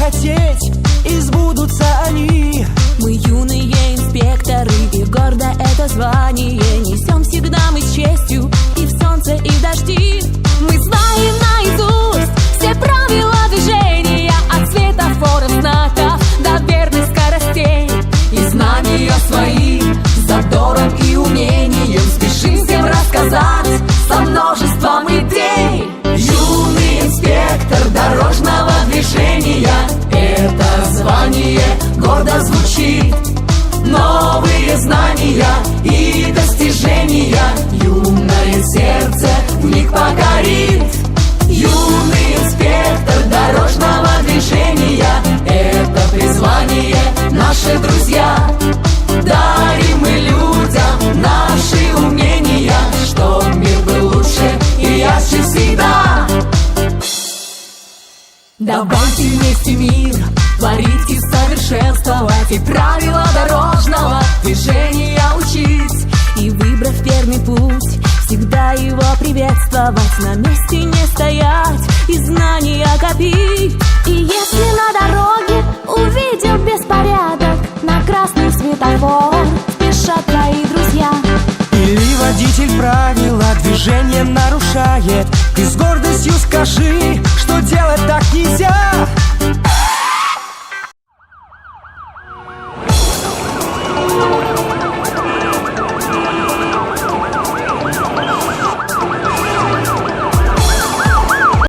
хотеть, и сбудутся они. Мы юные инспекторы, и гордо это звание несем всегда мы с честью, и в солнце, и в дожди. Мы знаем наизусть все правила движения, от светофоров, знаков до верных скоростей. И знания свои задором и умением спешим всем рассказать со множеством идей. Юный инспектор дорожного движения, это звание гордо звучит. Новые знания и достижения юное сердце вмиг покорит. Юный инспектор дорожного движения, это призвание, наши друзья. Дарим мы людям наши умения, чтоб мир был лучше и ярче всегда. Давайте вместе мир творить и совершенствовать, и правила дорожного движения учить. И выбрав верный путь, всегда его приветствовать, на месте не стоять и знания копить. И если на дороге увидел беспорядок, на красный светофор спешат твои друзья. Или водитель правила движения нарушает, ты с гордостью скажи, что делать так нельзя.